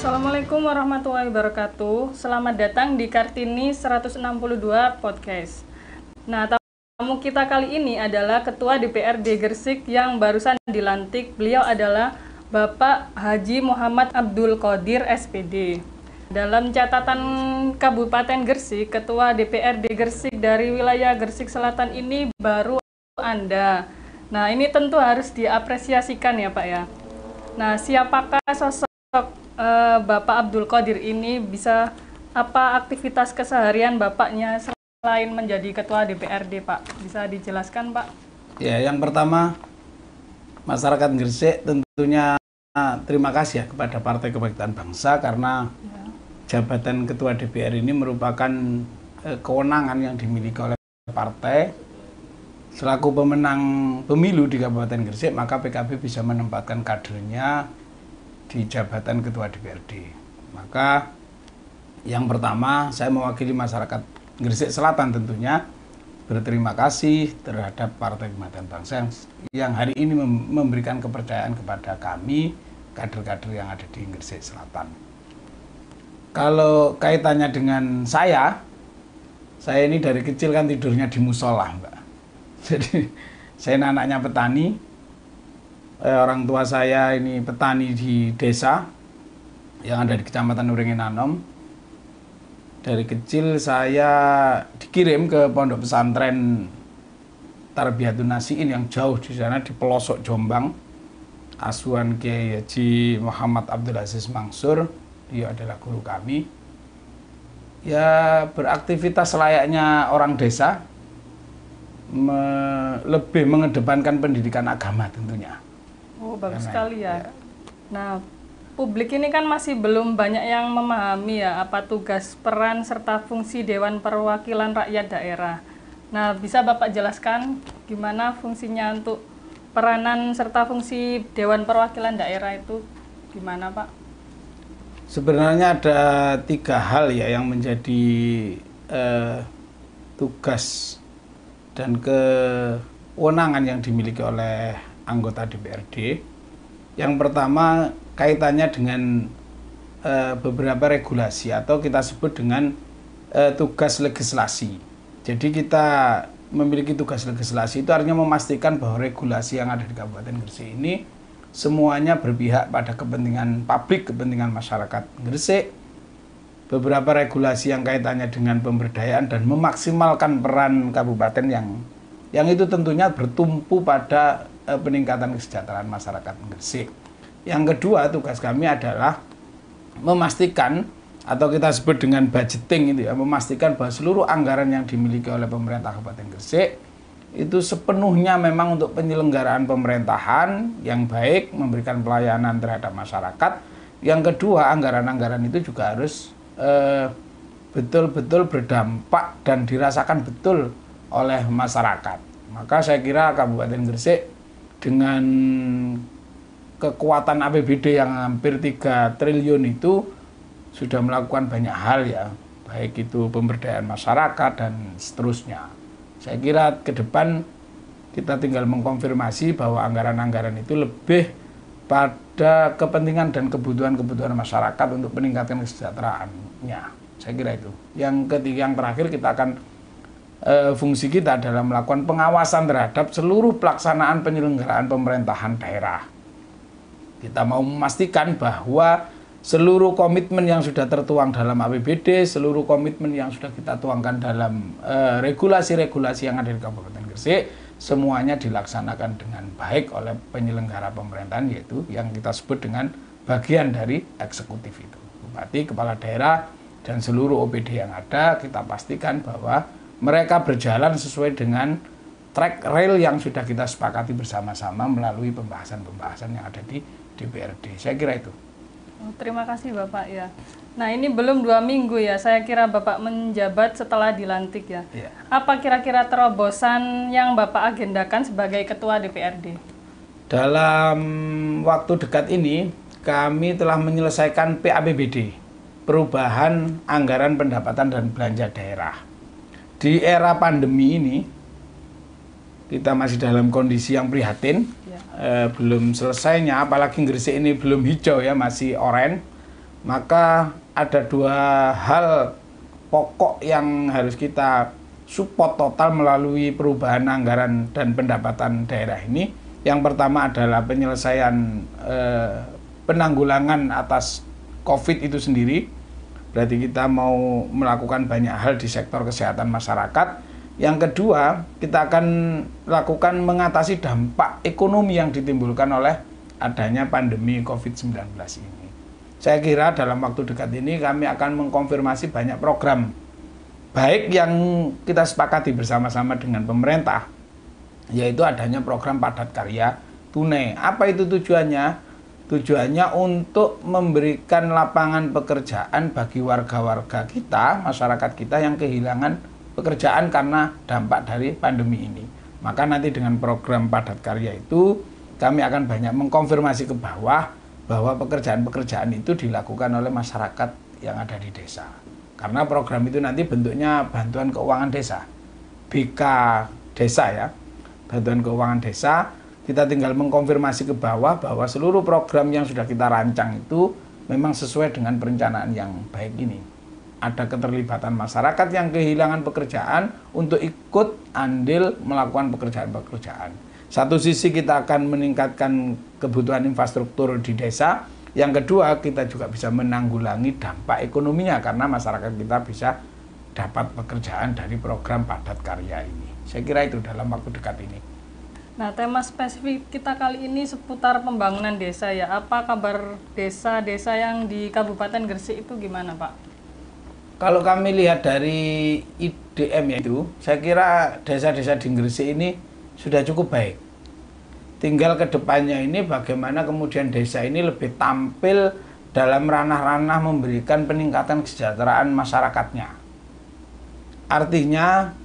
Assalamualaikum warahmatullahi wabarakatuh. Selamat datang di Kartini 162 Podcast. Nah, tamu kita kali ini adalah Ketua DPRD Gresik yang barusan dilantik. Beliau adalah Bapak Haji Muhammad Abdul Qodir SPD. Dalam catatan Kabupaten Gresik, Ketua DPRD Gresik dari wilayah Gresik Selatan ini baru Anda. Nah, ini tentu harus diapresiasikan ya Pak ya. Nah, siapakah sosok Bapak Abdul Qodir ini? Bisa apa aktivitas keseharian Bapaknya selain menjadi Ketua DPRD Pak? Bisa dijelaskan Pak? Ya, yang pertama masyarakat Gresik tentunya terima kasih ya kepada Partai Kebangkitan Bangsa karena jabatan Ketua DPR ini merupakan kewenangan yang dimiliki oleh partai. Selaku pemenang pemilu di Kabupaten Gresik, maka PKB bisa menempatkan kadernya di jabatan Ketua DPRD. Maka yang pertama, saya mewakili masyarakat Gresik Selatan tentunya berterima kasih terhadap Partai Kebangkitan Bangsa yang hari ini memberikan kepercayaan kepada kami, kader-kader yang ada di Gresik Selatan. Kalau kaitannya dengan saya ini dari kecil kan tidurnya di musola, Mbak. Jadi saya anaknya petani, orang tua saya ini petani di desa yang ada di Kecamatan Uringin Anom. Dari kecil saya dikirim ke pondok pesantren Tarbiyatun Nasiin yang jauh di sana di pelosok Jombang, asuhan Kiai Haji Muhammad Abdul Aziz Mansur. Dia adalah guru kami. Ya, beraktivitas layaknya orang desa, lebih mengedepankan pendidikan agama tentunya. Oh, bagus sekali ya. Nah, publik ini kan masih belum banyak yang memahami ya apa tugas, peran, serta fungsi Dewan Perwakilan Rakyat Daerah. Nah, bisa Bapak jelaskan gimana fungsinya untuk peranan serta fungsi Dewan Perwakilan Daerah itu gimana Pak? Sebenarnya ada 3 hal ya yang menjadi tugas dan kewenangan yang dimiliki oleh anggota DPRD. Yang pertama kaitannya dengan beberapa regulasi atau kita sebut dengan tugas legislasi. Jadi kita memiliki tugas legislasi itu artinya memastikan bahwa regulasi yang ada di Kabupaten Gresik ini semuanya berpihak pada kepentingan publik, kepentingan masyarakat Gresik. Beberapa regulasi yang kaitannya dengan pemberdayaan dan memaksimalkan peran kabupaten yang itu tentunya bertumpu pada peningkatan kesejahteraan masyarakat Gresik. Yang kedua, tugas kami adalah memastikan atau kita sebut dengan budgeting itu ya, memastikan bahwa seluruh anggaran yang dimiliki oleh pemerintah Kabupaten Gresik itu sepenuhnya memang untuk penyelenggaraan pemerintahan yang baik, memberikan pelayanan terhadap masyarakat. Yang kedua, anggaran-anggaran itu juga harus betul-betul berdampak dan dirasakan betul oleh masyarakat. Maka saya kira Kabupaten Gresik dengan kekuatan APBD yang hampir 3 triliun itu sudah melakukan banyak hal ya, baik itu pemberdayaan masyarakat dan seterusnya. Saya kira ke depan kita tinggal mengkonfirmasi bahwa anggaran-anggaran itu lebih pada kepentingan dan kebutuhan-kebutuhan masyarakat untuk meningkatkan kesejahteraannya. Saya kira itu. Yang ketiga, yang terakhir kita akan fungsi kita adalah melakukan pengawasan terhadap seluruh pelaksanaan penyelenggaraan pemerintahan daerah. Kita mau memastikan bahwa seluruh komitmen yang sudah tertuang dalam APBD, seluruh komitmen yang sudah kita tuangkan dalam regulasi-regulasi yang ada di Kabupaten Gresik, semuanya dilaksanakan dengan baik oleh penyelenggara pemerintahan, yaitu yang kita sebut dengan bagian dari eksekutif itu. Bupati, kepala daerah, dan seluruh OPD yang ada, kita pastikan bahwa mereka berjalan sesuai dengan track rail yang sudah kita sepakati bersama-sama melalui pembahasan-pembahasan yang ada di DPRD. Saya kira itu. Terima kasih Bapak ya. Nah, ini belum 2 minggu ya, saya kira Bapak menjabat setelah dilantik ya. Apa kira-kira terobosan yang Bapak agendakan sebagai Ketua DPRD? Dalam waktu dekat ini, kami telah menyelesaikan PAPBD, perubahan anggaran pendapatan dan belanja daerah. Di era pandemi ini, kita masih dalam kondisi yang prihatin, belum selesainya, apalagi Gresik ini belum hijau ya, masih oranye. Maka ada dua hal pokok yang harus kita support total melalui perubahan anggaran dan pendapatan daerah ini. Yang pertama adalah penyelesaian penanggulangan atas COVID itu sendiri. Berarti kita mau melakukan banyak hal di sektor kesehatan masyarakat. Yang kedua, kita akan lakukan mengatasi dampak ekonomi yang ditimbulkan oleh adanya pandemi COVID-19 ini. Saya kira dalam waktu dekat ini kami akan mengkonfirmasi banyak program baik yang kita sepakati bersama-sama dengan pemerintah, yaitu adanya program padat karya tunai. Apa itu tujuannya? Tujuannya untuk memberikan lapangan pekerjaan bagi warga-warga kita, masyarakat kita yang kehilangan pekerjaan karena dampak dari pandemi ini. Maka nanti dengan program padat karya itu kami akan banyak mengkonfirmasi ke bawah bahwa pekerjaan-pekerjaan itu dilakukan oleh masyarakat yang ada di desa. Karena program itu nanti bentuknya bantuan keuangan desa, BK desa ya, bantuan keuangan desa. Kita tinggal mengkonfirmasi ke bawah bahwa seluruh program yang sudah kita rancang itu memang sesuai dengan perencanaan yang baik ini. Ada keterlibatan masyarakat yang kehilangan pekerjaan untuk ikut andil melakukan pekerjaan-pekerjaan. Satu sisi kita akan meningkatkan kebutuhan infrastruktur di desa. Yang kedua, kita juga bisa menanggulangi dampak ekonominya karena masyarakat kita bisa dapat pekerjaan dari program padat karya ini. Saya kira itu dalam waktu dekat ini. Nah, tema spesifik kita kali ini seputar pembangunan desa ya. Apa kabar desa-desa yang di Kabupaten Gresik itu gimana, Pak? Kalau kami lihat dari IDM itu, saya kira desa-desa di Gresik ini sudah cukup baik. Tinggal ke depannya ini bagaimana kemudian desa ini lebih tampil dalam ranah-ranah memberikan peningkatan kesejahteraan masyarakatnya. Artinya,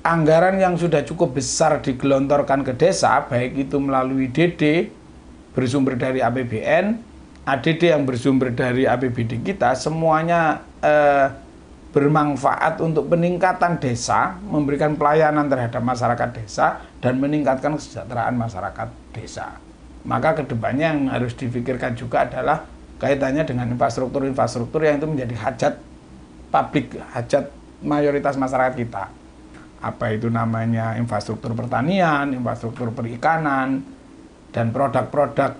anggaran yang sudah cukup besar digelontorkan ke desa, baik itu melalui DD bersumber dari APBN, ADD yang bersumber dari APBD kita, semuanya bermanfaat untuk peningkatan desa, memberikan pelayanan terhadap masyarakat desa, dan meningkatkan kesejahteraan masyarakat desa. Maka kedepannya yang harus difikirkan juga adalah kaitannya dengan infrastruktur-infrastruktur yang itu menjadi hajat publik, hajat mayoritas masyarakat kita. Apa itu namanya infrastruktur pertanian, infrastruktur perikanan, dan produk-produk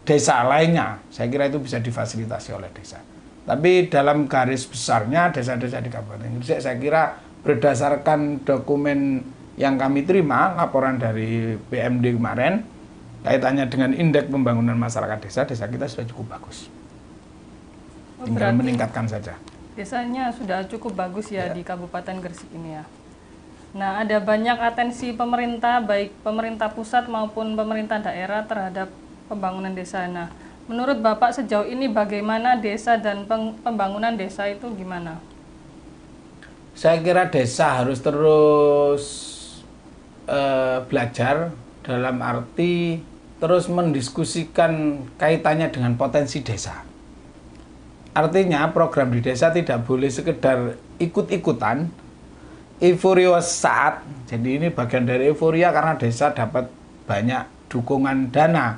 desa lainnya. Saya kira itu bisa difasilitasi oleh desa. Tapi dalam garis besarnya desa-desa di Kabupaten Gresik saya kira berdasarkan dokumen yang kami terima, laporan dari PMD kemarin, kaitannya dengan indeks pembangunan masyarakat desa, desa kita sudah cukup bagus. Tinggal meningkatkan saja. Desanya sudah cukup bagus ya di Kabupaten Gresik ini ya. Nah, ada banyak atensi pemerintah, baik pemerintah pusat maupun pemerintah daerah terhadap pembangunan desa. Nah, menurut Bapak sejauh ini bagaimana desa dan pembangunan desa itu gimana? Saya kira desa harus terus belajar dalam arti terus mendiskusikan kaitannya dengan potensi desa. Artinya program di desa tidak boleh sekedar ikut-ikutan, euforia saat. Jadi ini bagian dari euforia karena desa dapat banyak dukungan dana.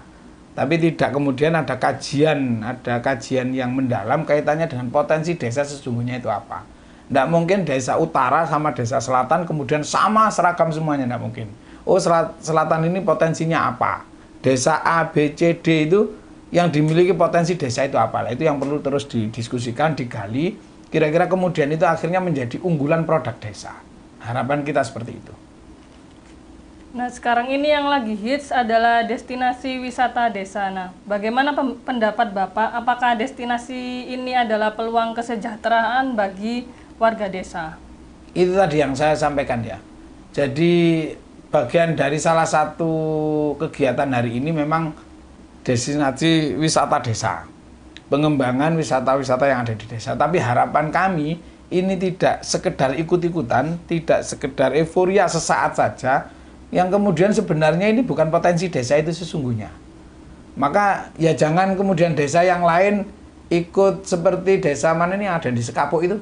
Tapi tidak kemudian ada kajian yang mendalam kaitannya dengan potensi desa sesungguhnya itu apa. Tidak mungkin desa utara sama desa selatan kemudian sama seragam semuanya, tidak mungkin. Oh, selatan ini potensinya apa? Desa A, B, C, D itu yang dimiliki potensi desa itu apa? Itu yang perlu terus didiskusikan, digali. Kira-kira kemudian itu akhirnya menjadi unggulan produk desa. Harapan kita seperti itu. Nah, sekarang ini yang lagi hits adalah destinasi wisata desa. Nah, bagaimana pendapat Bapak? Apakah destinasi ini adalah peluang kesejahteraan bagi warga desa? Itu tadi yang saya sampaikan ya. Jadi bagian dari salah satu kegiatan hari ini memang destinasi wisata desa. Pengembangan wisata-wisata yang ada di desa. Tapi harapan kami ini tidak sekedar ikut-ikutan, tidak sekedar euforia sesaat saja, yang kemudian sebenarnya ini bukan potensi desa itu sesungguhnya. Maka ya jangan kemudian desa yang lain ikut seperti desa mana ini ada di Sekapuk itu.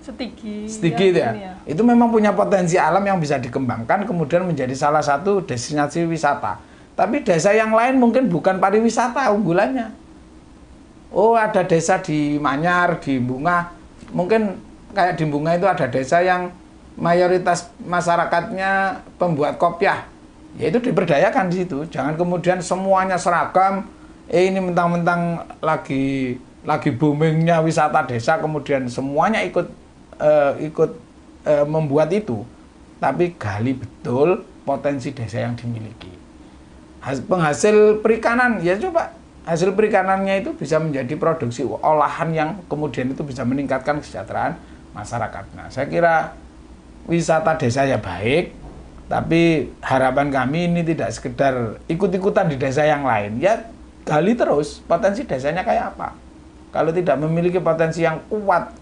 Setigi itu ya. Itu memang punya potensi alam yang bisa dikembangkan kemudian menjadi salah satu destinasi wisata. Tapi desa yang lain mungkin bukan pariwisata unggulannya. oh ada desa di Manyar, di Bunga, mungkin kayak di Bunga itu ada desa yang mayoritas masyarakatnya pembuat kopiah, ya itu diberdayakan di situ. Jangan kemudian semuanya seragam, ini mentang-mentang lagi boomingnya wisata desa, kemudian semuanya ikut membuat itu. Tapi gali betul potensi desa yang dimiliki. Penghasil perikanan, ya coba hasil perikanannya itu bisa menjadi produksi olahan yang kemudian itu bisa meningkatkan kesejahteraan masyarakat. Nah, saya kira wisata desa ya baik, tapi harapan kami ini tidak sekedar ikut-ikutan di desa yang lain. Ya gali terus potensi desanya kayak apa. Kalau tidak memiliki potensi yang kuat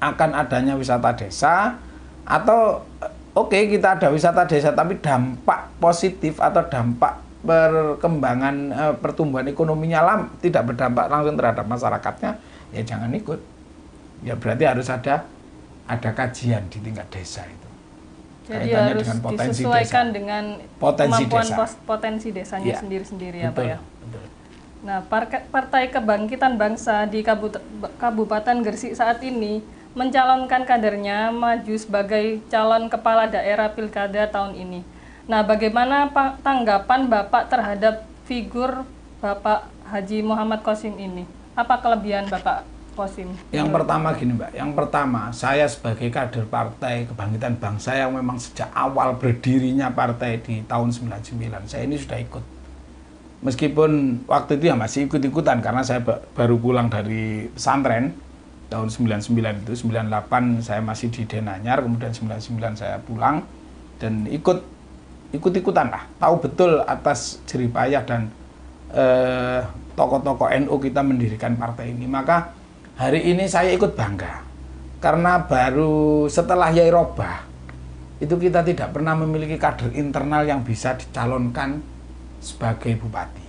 akan adanya wisata desa, atau oke, kita ada wisata desa tapi dampak positif atau dampak perkembangan pertumbuhan ekonominya tidak berdampak langsung terhadap masyarakatnya, ya jangan ikut. Ya berarti harus ada kajian di tingkat desa itu. Jadi harus dengan disesuaikan desa, dengan kemampuan potensi desanya sendiri-sendiri ya Pak ya. Betul. Nah, Partai Kebangkitan Bangsa di Kabupaten Gresik saat ini mencalonkan kadernya maju sebagai calon kepala daerah pilkada tahun ini. Nah, bagaimana tanggapan Bapak terhadap figur Bapak Haji Muhammad Qasim ini? Apa kelebihan Bapak Qasim? Yang pertama gini Mbak, yang pertama saya sebagai kader Partai Kebangkitan Bangsa yang memang sejak awal berdirinya partai di tahun 99, saya ini sudah ikut. Meskipun waktu itu ya masih ikut-ikutan karena saya baru pulang dari pesantren tahun 99 itu, 98 saya masih di Denanyar, kemudian 99 saya pulang dan ikut-ikutan lah, tahu betul atas jeripayah dan tokoh-tokoh NU kita mendirikan partai ini. Maka hari ini saya ikut bangga karena baru setelah Yai Robah itu kita tidak pernah memiliki kader internal yang bisa dicalonkan sebagai bupati.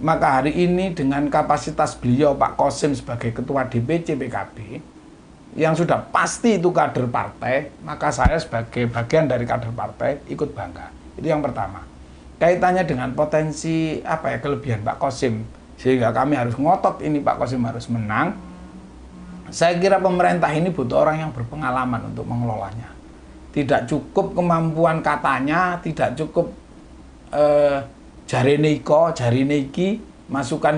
Maka hari ini dengan kapasitas beliau Pak Qasim sebagai ketua DPC PKB yang sudah pasti itu kader partai, maka saya sebagai bagian dari kader partai ikut bangga. Itu yang pertama. Kaitannya dengan potensi kelebihan Pak Qasim sehingga kami harus ngotot ini Pak Qasim harus menang. Saya kira pemerintah ini butuh orang yang berpengalaman untuk mengelolanya. Tidak cukup kemampuan katanya, tidak cukup jarine iki, masukan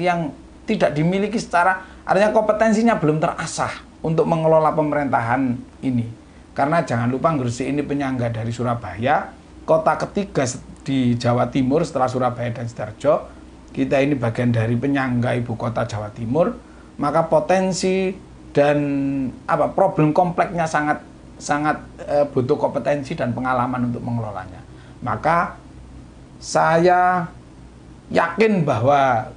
yang tidak dimiliki secara, artinya kompetensinya belum terasah untuk mengelola pemerintahan ini. Karena jangan lupa Gresik ini penyangga dari Surabaya, kota ketiga di Jawa Timur setelah Surabaya dan Sidoarjo. Kita ini bagian dari penyangga ibu kota Jawa Timur, maka potensi dan problem kompleksnya sangat butuh kompetensi dan pengalaman untuk mengelolanya. Maka saya yakin bahwa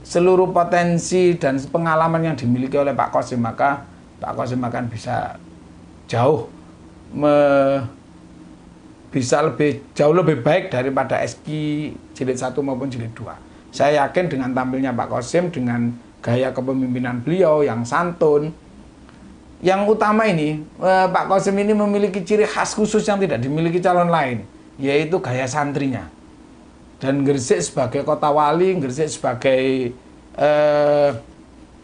seluruh potensi dan pengalaman yang dimiliki oleh Pak Qasim, maka Pak Qasim akan bisa jauh lebih baik daripada SK jilid 1 maupun jilid 2. Saya yakin dengan tampilnya Pak Qasim, dengan gaya kepemimpinan beliau yang santun, yang utama ini Pak Qasim ini memiliki ciri khas khusus yang tidak dimiliki calon lain, yaitu gaya santrinya. Dan Gresik sebagai kota wali, Gresik sebagai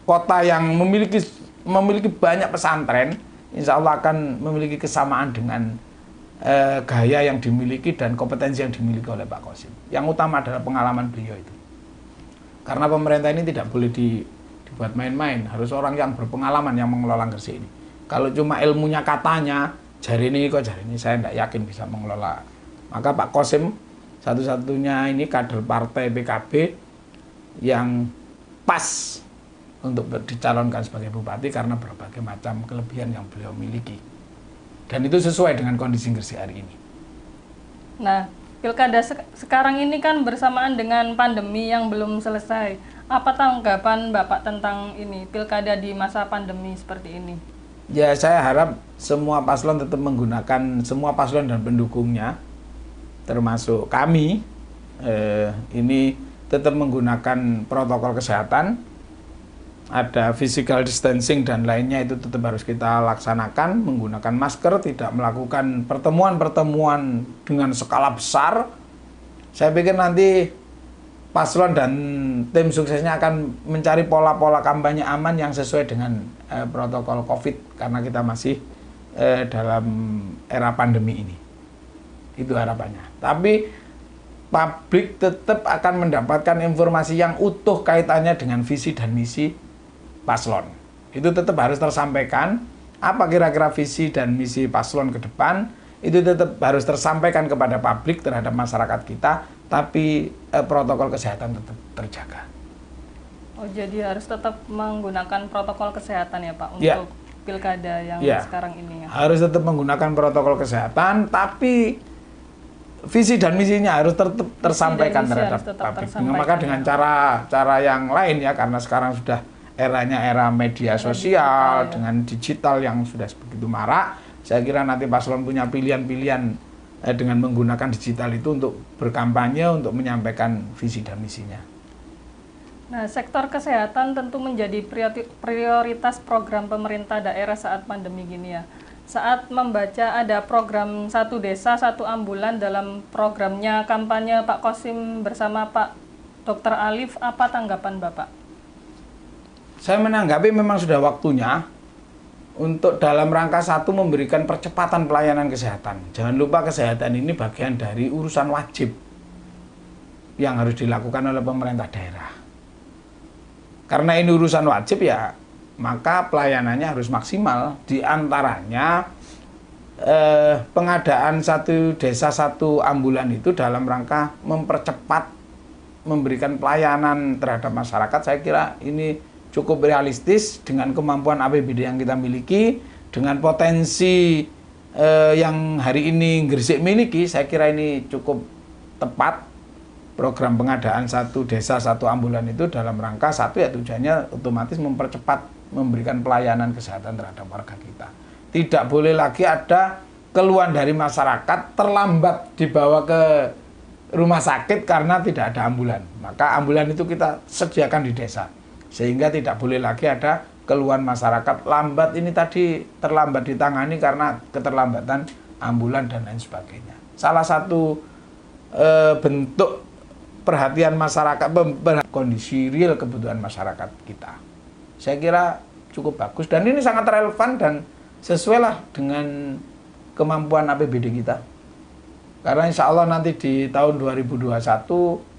kota yang memiliki banyak pesantren, insya Allah akan memiliki kesamaan dengan gaya yang dimiliki dan kompetensi yang dimiliki oleh Pak Qasim. Yang utama adalah pengalaman beliau itu. Karena pemerintah ini tidak boleh dibuat main-main, harus orang yang berpengalaman yang mengelola Gresik ini. Kalau cuma ilmunya katanya, jari ini, saya tidak yakin bisa mengelola. Maka Pak Qasim satu-satunya ini kader partai PKB yang pas untuk dicalonkan sebagai bupati karena berbagai macam kelebihan yang beliau miliki. Dan itu sesuai dengan kondisi Gresik hari ini. Nah, pilkada sekarang ini kan bersamaan dengan pandemi yang belum selesai. Apa tanggapan Bapak tentang ini, pilkada di masa pandemi seperti ini? Ya, saya harap semua paslon tetap menggunakan, semua paslon dan pendukungnya, termasuk kami, ini tetap menggunakan protokol kesehatan, ada physical distancing dan lainnya itu tetap harus kita laksanakan, menggunakan masker, tidak melakukan pertemuan-pertemuan dengan skala besar. Saya pikir nanti paslon dan tim suksesnya akan mencari pola-pola kampanye aman yang sesuai dengan protokol COVID karena kita masih dalam era pandemi ini. Itu harapannya. Tapi publik tetap akan mendapatkan informasi yang utuh kaitannya dengan visi dan misi paslon. Itu tetap harus tersampaikan. Apa kira-kira visi dan misi paslon ke depan, itu tetap harus tersampaikan kepada publik terhadap masyarakat kita, tapi protokol kesehatan tetap terjaga. Oh, jadi harus tetap menggunakan protokol kesehatan ya Pak, untuk Ya. pilkada yang Ya. sekarang ini ya? Harus tetap menggunakan protokol kesehatan, tapi visi dan misinya harus tetap tersampaikan misi terhadap harus tetap publik. tersampaikan. Maka dengan cara yang lain ya, karena sekarang sudah eranya era media sosial, digital, ya. dengan digital yang sudah begitu marak, saya kira nanti paslon punya pilihan-pilihan dengan menggunakan digital itu untuk berkampanye, untuk menyampaikan visi dan misinya. Nah, sektor kesehatan tentu menjadi prioritas program pemerintah daerah saat pandemi gini ya. Saat membaca ada program Satu Desa Satu Ambulan dalam programnya kampanye Pak Kosim bersama Pak Dr. Alif, apa tanggapan Bapak? Saya menanggapi memang sudah waktunya untuk dalam rangka satu memberikan percepatan pelayanan kesehatan. Jangan lupa kesehatan ini bagian dari urusan wajib yang harus dilakukan oleh pemerintah daerah. Karena ini urusan wajib ya, maka pelayanannya harus maksimal. Di antaranya pengadaan Satu Desa Satu Ambulan itu dalam rangka mempercepat memberikan pelayanan terhadap masyarakat. Saya kira ini cukup realistis dengan kemampuan APBD yang kita miliki, dengan potensi yang hari ini Gresik miliki. Saya kira ini cukup tepat. Program pengadaan Satu Desa Satu Ambulan itu dalam rangka satu ya, tujuannya otomatis mempercepat memberikan pelayanan kesehatan terhadap warga kita. Tidak boleh lagi ada keluhan dari masyarakat terlambat dibawa ke rumah sakit karena tidak ada ambulan. Maka ambulan itu kita sediakan di desa, sehingga tidak boleh lagi ada keluhan masyarakat lambat ini tadi, terlambat ditangani karena keterlambatan ambulan dan lain sebagainya. Salah satu bentuk perhatian masyarakat, kondisi real kebutuhan masyarakat kita. Saya kira cukup bagus dan ini sangat relevan dan sesuai lah dengan kemampuan APBD kita. Karena insya Allah nanti di tahun 2021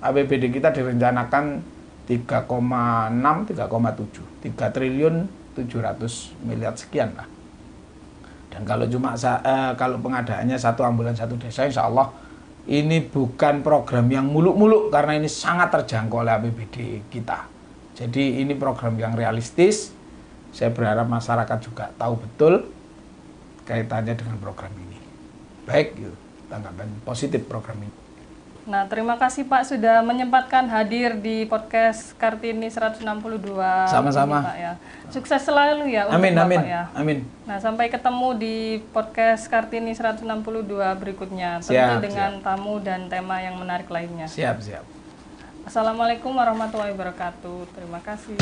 APBD kita direncanakan 3,6, 3,7, 3 triliun 700 miliar sekian lah. Dan kalau kalau pengadaannya satu ambulan satu desa, insya Allah ini bukan program yang muluk-muluk karena ini sangat terjangkau oleh APBD kita. Jadi ini program yang realistis. Saya berharap masyarakat juga tahu betul kaitannya dengan program ini. Baik, gitu, tanggapan positif program ini. Nah, terima kasih Pak sudah menyempatkan hadir di podcast Kartini 162. Sama-sama. Ini, Pak, ya. Sukses selalu ya untuk Amin, Bapak amin, ya. amin. Nah, sampai ketemu di podcast Kartini 162 berikutnya. Tentu Siap, dengan tamu dan tema yang menarik lainnya. Siap, siap. Assalamualaikum warahmatullahi wabarakatuh. Terima kasih.